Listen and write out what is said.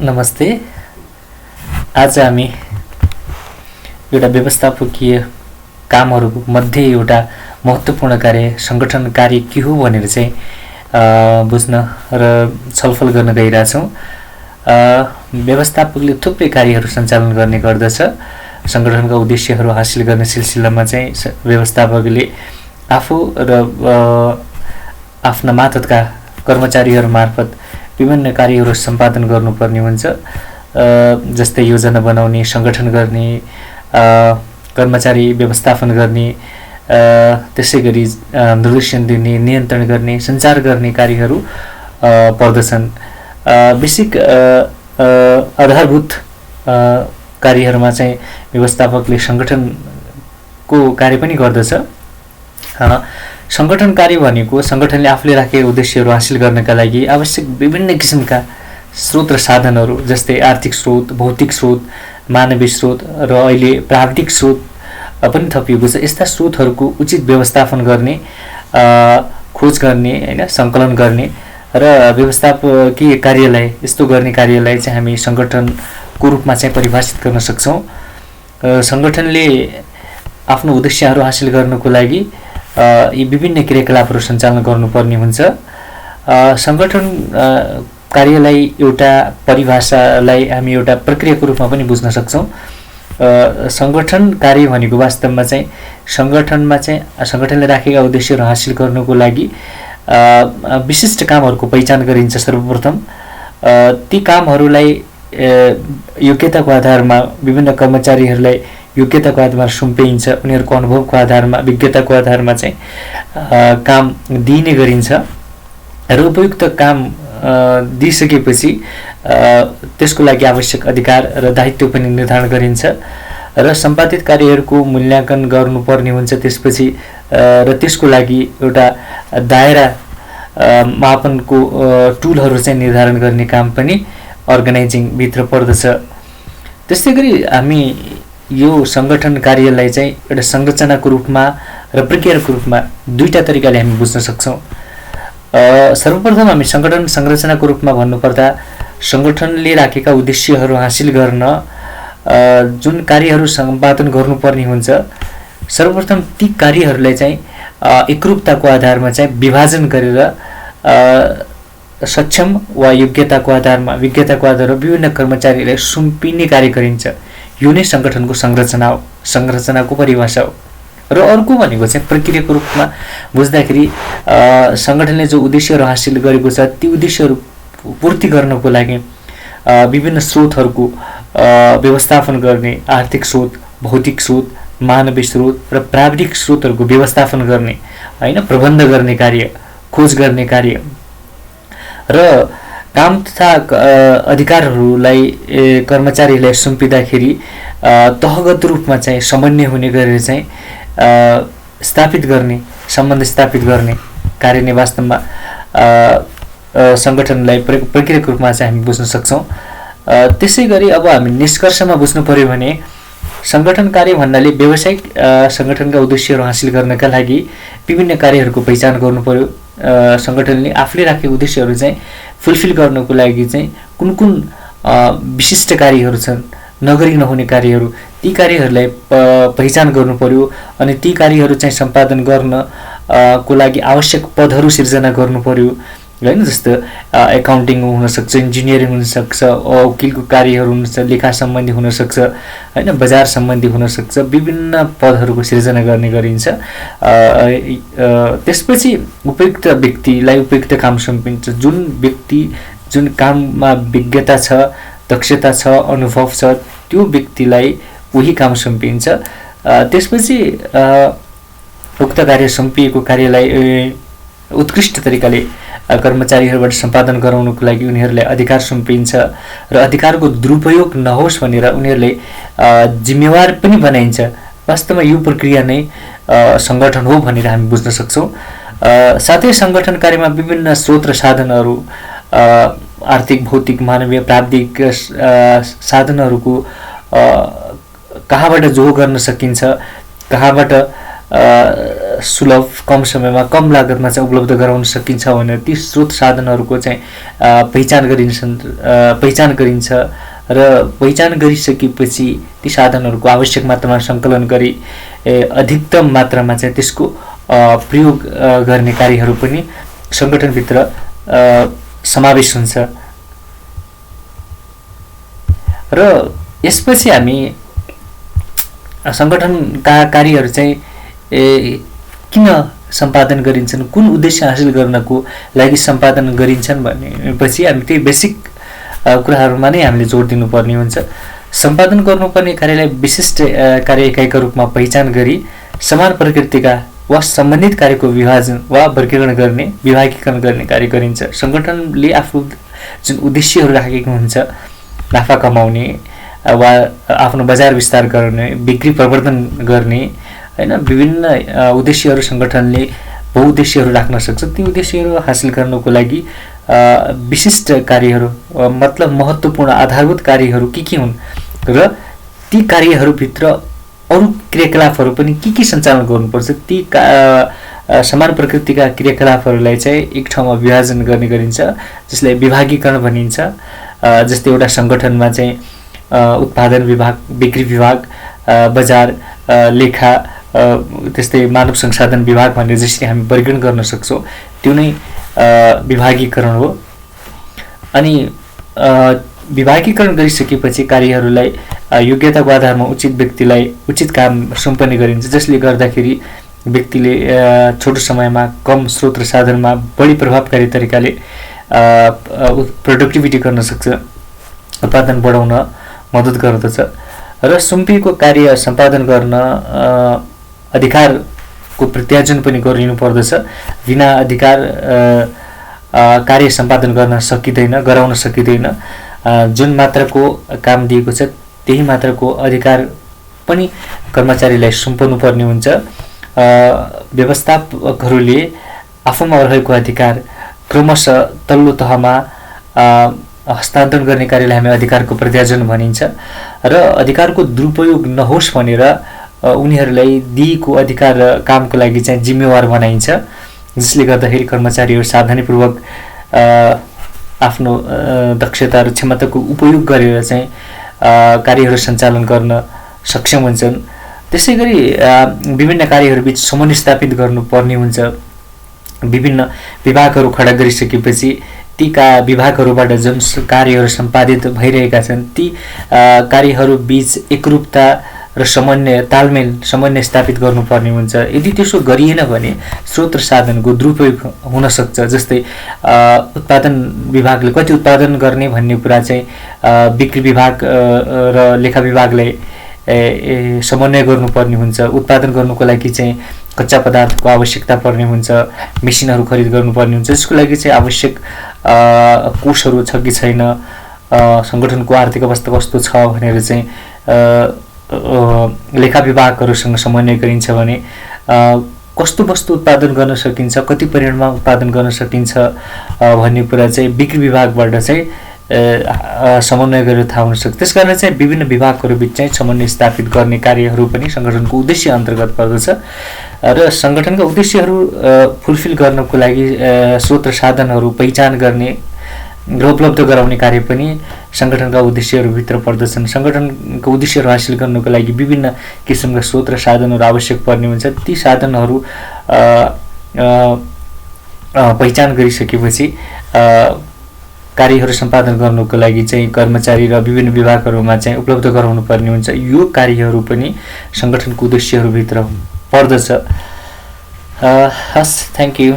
नमस्ते। आज हामी एउटा व्यवस्थापकीय कामहरूको मध्ये एउटा महत्त्वपूर्ण कार्य सङ्गठन कार्य के हो भनेर चाहिँ बुझ्न र छलफल गर्न गइरहेछौँ। व्यवस्थापकले थुप्रै कार्यहरू सञ्चालन गर्ने गर्दछ। सङ्गठनका उद्देश्यहरू हासिल गर्ने सिलसिलामा चाहिँ व्यवस्थापकले आफू र आफ्ना मातहतका कर्मचारीहरू मार्फत विभिन्न कार्यहरू सम्पादन गर्नुपर्ने हुन्छ। जस्तै योजना बनाउने, सङ्गठन गर्ने, कर्मचारी व्यवस्थापन गर्ने, त्यसैगरी निर्देशन दिने, नियन्त्रण गर्ने, सञ्चार गर्ने कार्यहरू पर्दछन्। बेसिक आधारभूत कार्यहरूमा चाहिँ व्यवस्थापकले सङ्गठनको कार्य पनि गर्दछ। सङ्गठन कार्य भनेको सङ्गठनले आफूले राखेका उद्देश्यहरू हासिल गर्नका लागि आवश्यक विभिन्न किसिमका स्रोत र साधनहरू, जस्तै आर्थिक स्रोत, भौतिक स्रोत, मानवीय स्रोत र अहिले प्राविधिक स्रोत पनि थपिएको छ। यस्ता स्रोतहरूको उचित व्यवस्थापन गर्ने, खोज गर्ने, हैन, सङ्कलन गर्ने र व्यवस्थापकीय कार्यलाई, यस्तो गर्ने कार्यलाई चाहिँ हामी सङ्गठनको रूपमा चाहिँ परिभाषित गर्न सक्छौँ। सङ्गठनले आफ्नो उद्देश्यहरू हासिल गर्नको लागि यी विभिन्न क्रियाकलापहरू सञ्चालन गर्नुपर्ने हुन्छ। सङ्गठन कार्यलाई एउटा परिभाषालाई हामी एउटा प्रक्रियाको रूपमा पनि बुझ्न सक्छौँ। सङ्गठन कार्य भनेको वास्तवमा चाहिँ सङ्गठनमा चाहिँ सङ्गठनले राखेका उद्देश्यहरू हासिल गर्नको लागि विशिष्ट कामहरूको पहिचान गरिन्छ। सर्वप्रथम ती कामहरूलाई योग्यताको आधारमा विभिन्न कर्मचारीहरूलाई योग्यताको आधारमा सुम्पिन्छ। उनीहरूको अनुभवको आधारमा, विज्ञताको आधारमा चाहिँ काम दिइने गरिन्छ र उपयुक्त काम दिइसकेपछि त्यसको लागि आवश्यक अधिकार र दायित्व पनि निर्धारण गरिन्छ र सम्पादित कार्यहरूको मूल्याङ्कन गर्नुपर्ने हुन्छ त्यसपछि। र त्यसको लागि एउटा दायरा मापनको टुलहरू चाहिँ निर्धारण गर्ने काम पनि अर्गनाइजिङभित्र पर्दछ। त्यस्तै गरी हामी यो सङ्गठन कार्यलाई चाहिँ एउटा संरचनाको रूपमा र प्रक्रियाको रूपमा दुईटा तरिकाले हामी बुझ्न सक्छौँ। सर्वप्रथम हामी सङ्गठन संरचनाको रूपमा भन्नुपर्दा सङ्गठनले राखेका उद्देश्यहरू हासिल गर्न जुन कार्यहरू सम्पादन गर्नुपर्ने हुन्छ, सर्वप्रथम ती कार्यहरूलाई चाहिँ एकरूपताको आधारमा चाहिँ विभाजन गरेर सक्षम वा योग्यताको आधारमा, विज्ञताको आधारमा विभिन्न कर्मचारीलाई सुम्पिने कार्य गरिन्छ। यो नै सङ्गठनको संरचना हो, संरचनाको परिभाषा हो। र अर्को भनेको चाहिँ प्रक्रियाको रूपमा बुझ्दाखेरि सङ्गठनले जो उद्देश्यहरू हासिल गरेको छ ती उद्देश्यहरू पूर्ति गर्नको लागि विभिन्न स्रोतहरूको व्यवस्थापन गर्ने, आर्थिक स्रोत, भौतिक स्रोत, मानवीय स्रोत र प्राविधिक स्रोतहरूको व्यवस्थापन गर्ने, हैन, प्रबन्ध गर्ने कार्य, खोज गर्ने कार्य र काम तथा अधिकारहरूलाई कर्मचारीलाई सुम्पिँदाखेरि तहगत रूपमा चाहिँ समन्वय हुने गरेर चाहिँ स्थापित गर्ने, सम्बन्ध स्थापित गर्ने कार्य नै वास्तवमा सङ्गठनलाई प्रक्रियाको रूपमा चाहिँ हामी बुझ्न सक्छौँ। त्यसै गरी अब हामी निष्कर्षमा बुझ्नु पर्यो भने सङ्गठन कार्य भन्नाले व्यावसायिक सङ्गठनका उद्देश्यहरू हासिल गर्नका लागि विभिन्न कार्यहरूको पहिचान गर्नु पर्यो। सङ्गठनले आफूले राखेको उद्देश्यहरू चाहिँ फुलफिल गर्नको लागि चाहिँ कुन कुन विशिष्ट कार्यहरू छन्, नगरी नहुने कार्यहरू, ती कार्यहरूलाई पहिचान गर्नु पर्यो अनि ती कार्यहरू चाहिँ सम्पादन गर्नको लागि आवश्यक पदहरू सिर्जना गर्नु पर्यो, हैन। जस्तो एकाउन्टिङ हुनसक्छ, इन्जिनियरिङ हुनसक्छ, वकिलको कार्यहरू हुनसक्छ, लेखा सम्बन्धी हुनसक्छ, हैन, बजार सम्बन्धी हुनसक्छ, विभिन्न पदहरूको सिर्जना गर्ने गरिन्छ। त्यसपछि उपयुक्त व्यक्तिलाई उपयुक्त काम सुम्पिन्छ। जुन व्यक्ति जुन काममा विज्ञता छ, दक्षता छ, अनुभव छ, त्यो व्यक्तिलाई उही काम सुम्पिन्छ। त्यसपछि उक्त कार्य सुम्पिएको कार्यलाई उत्कृष्ट तरिकाले कर्मचारीहरूबाट सम्पादन गराउनको लागि उनीहरूलाई अधिकार सुम्पिन्छ र अधिकारको दुरुपयोग नहोस् भनेर उनीहरूलाई जिम्मेवार पनि बनाइन्छ। वास्तवमा यो प्रक्रिया नै सङ्गठन हो भनेर हामी बुझ्न सक्छौँ। साथै सङ्गठन कार्यमा विभिन्न स्रोत र साधनहरू, आर्थिक, भौतिक, मानवीय, प्राविधिक साधनहरूको कहाँबाट जोड गर्न सकिन्छ, कहाँबाट सुलभ, कम समयमा कम लागतमा चाहिँ उपलब्ध गराउन सकिन्छ भनेर ती स्रोत साधनहरूको चाहिँ पहिचान गरिन्छ र पहिचान गरिसकेपछि ती साधनहरूको आवश्यक मात्रामा सङ्कलन गरी अधिकतम मात्रामा चाहिँ त्यसको प्रयोग गर्ने कार्यहरू पनि सङ्गठनभित्र समावेश हुन्छ। र यसपछि हामी सङ्गठनका कार्यहरू चाहिँ किन सम्पादन गरिन्छन्, कुन उद्देश्य हासिल गर्नको लागि सम्पादन गरिन्छन् भनेपछि हामी त्यही बेसिक कुराहरूमा नै हामीले जोड दिनुपर्ने हुन्छ। सम्पादन गर्नुपर्ने कार्यलाई विशिष्ट कार्य इकाइका रूपमा पहिचान गरी समान प्रकृतिका वा सम्बन्धित कार्यको विभाजन वा वर्गीकरण गर्ने, विभागीकरण गर्ने कार्य गरिन्छ। सङ्गठनले आफ्नो जुन उद्देश्यहरू राखेको हुन्छ, नाफा कमाउने वा आफ्नो बजार विस्तार गर्ने, बिक्री प्रवर्धन गर्ने, हैन, विभिन्न उद्देश्यहरू सङ्गठनले बहुउद्देश्यहरू राख्न सक्छ। ती उद्देश्यहरू हासिल गर्नको लागि विशिष्ट कार्यहरू मतलब महत्त्वपूर्ण आधारभूत कार्यहरू के हुन् र ती कार्यहरूभित्र अरू क्रियाकलापहरू पनि के सञ्चालन गर्नुपर्छ, ती समान प्रकृतिका क्रियाकलापहरूलाई चाहिँ एक ठाउँमा विभाजन गर्ने गरिन्छ, जसलाई विभागीकरण भनिन्छ। जस्तै एउटा सङ्गठनमा चाहिँ उत्पादन विभाग, बिक्री विभाग, बजार, लेखा, त्यस्तै मानव संसाधन विभाग भनेर जसरी हामी वर्गीकरण गर्न सक्छौँ त्यो नै विभागीकरण हो। अनि विभागीकरण गरिसकेपछि कार्यहरूलाई योग्यताको आधारमा उचित व्यक्तिलाई उचित काम सुम्पने गरिन्छ, जसले गर्दाखेरि व्यक्तिले छोटो समयमा कम स्रोत र साधनमा बढी प्रभावकारी तरिकाले प्रोडक्टिभिटी गर्न सक्छ, उत्पादन बढाउन मद्दत गर्दछ। र सुम्पिएको कार्य सम्पादन गर्न अधिकारको प्रत्यार्जन पनि गरिनु पर्दछ। बिना अधिकार कार्य सम्पादन गराउन सकिँदैन। जुन मात्राको काम दिएको छ त्यही मात्राको अधिकार पनि कर्मचारीलाई सुम्पनु पर्ने हुन्छ। व्यवस्थापकहरूले आफूमा रहेको अधिकार क्रमशः तल्लो तहमा हस्तान्तरण गर्ने कार्यलाई हामी अधिकारको प्रत्यार्जन भनिन्छ। र अधिकारको दुरुपयोग नहोस् भनेर उनीहरूलाई दिएको अधिकार कामको लागि चाहिँ जिम्मेवार बनाइन्छ, जसले गर्दाखेरि कर्मचारीहरू सावधानीपूर्वक आफ्नो दक्षता र क्षमताको उपयोग गरेर चाहिँ कार्यहरू सञ्चालन गर्न सक्षम हुन्छन्। त्यसै गरी विभिन्न कार्यहरूबीच समन्वय स्थापित गर्नुपर्ने हुन्छ। विभिन्न विभागहरू खडा गरिसकेपछि ती विभागहरूबाट जुन कार्यहरू सम्पादित भइरहेका छन् ती कार्यहरूबीच एकरूपता र समन्वय स्थापित गर्नुपर्ने हुन्छ। यदि त्यसो गरिएन भने स्रोत र साधनको दुरुपयोग हुन सक्छ। जस्तै उत्पादन विभागले कति उत्पादन गर्ने भन्ने कुरा चाहिँ बिक्री विभाग र लेखा विभागले समन्वय गर्नुपर्ने हुन्छ। उत्पादन गर्नुको लागि चाहिँ कच्चा पदार्थको आवश्यकता पर्ने हुन्छ, मेसिनहरू खरिद गर्नुपर्ने हुन्छ, जसको लागि चाहिँ आवश्यक कोषहरू छ कि छैन, सङ्गठनको आर्थिक अवस्था कस्तो छ भनेर चाहिँ लेखा विभागहरूसँग समन्वय गरिन्छ भने कस्तो वस्तु उत्पादन गर्न सकिन्छ, कति परिमाणमा उत्पादन गर्न सकिन्छ भन्ने कुरा चाहिँ बिक्री विभागबाट चाहिँ समन्वय गरेर थाहा हुन सक्छ। त्यसकारण चाहिँ विभिन्न विभागहरूबिच चाहिँ समन्वय स्थापित गर्ने कार्यहरू पनि सङ्गठनको उद्देश्य अन्तर्गत पर्दछ। र सङ्गठनका उद्देश्यहरू फुलफिल गर्नको लागि स्रोत र साधनहरू पहिचान गर्ने र उपलब्ध गराउने कार्य पनि सङ्गठनका उद्देश्यहरूभित्र पर्दछन्। सङ्गठनको उद्देश्यहरू हासिल गर्नको लागि विभिन्न किसिमका स्रोत र साधनहरू आवश्यक पर्ने हुन्छ। ती साधनहरू पहिचान गरिसकेपछि कार्यहरू सम्पादन गर्नुको लागि चाहिँ कर्मचारी र विभिन्न विभागहरूमा चाहिँ उपलब्ध गराउनु पर्ने हुन्छ। यो कार्यहरू पनि सङ्गठनको उद्देश्यहरूभित्र पर्दछ। हस्, थ्याङ्क यू।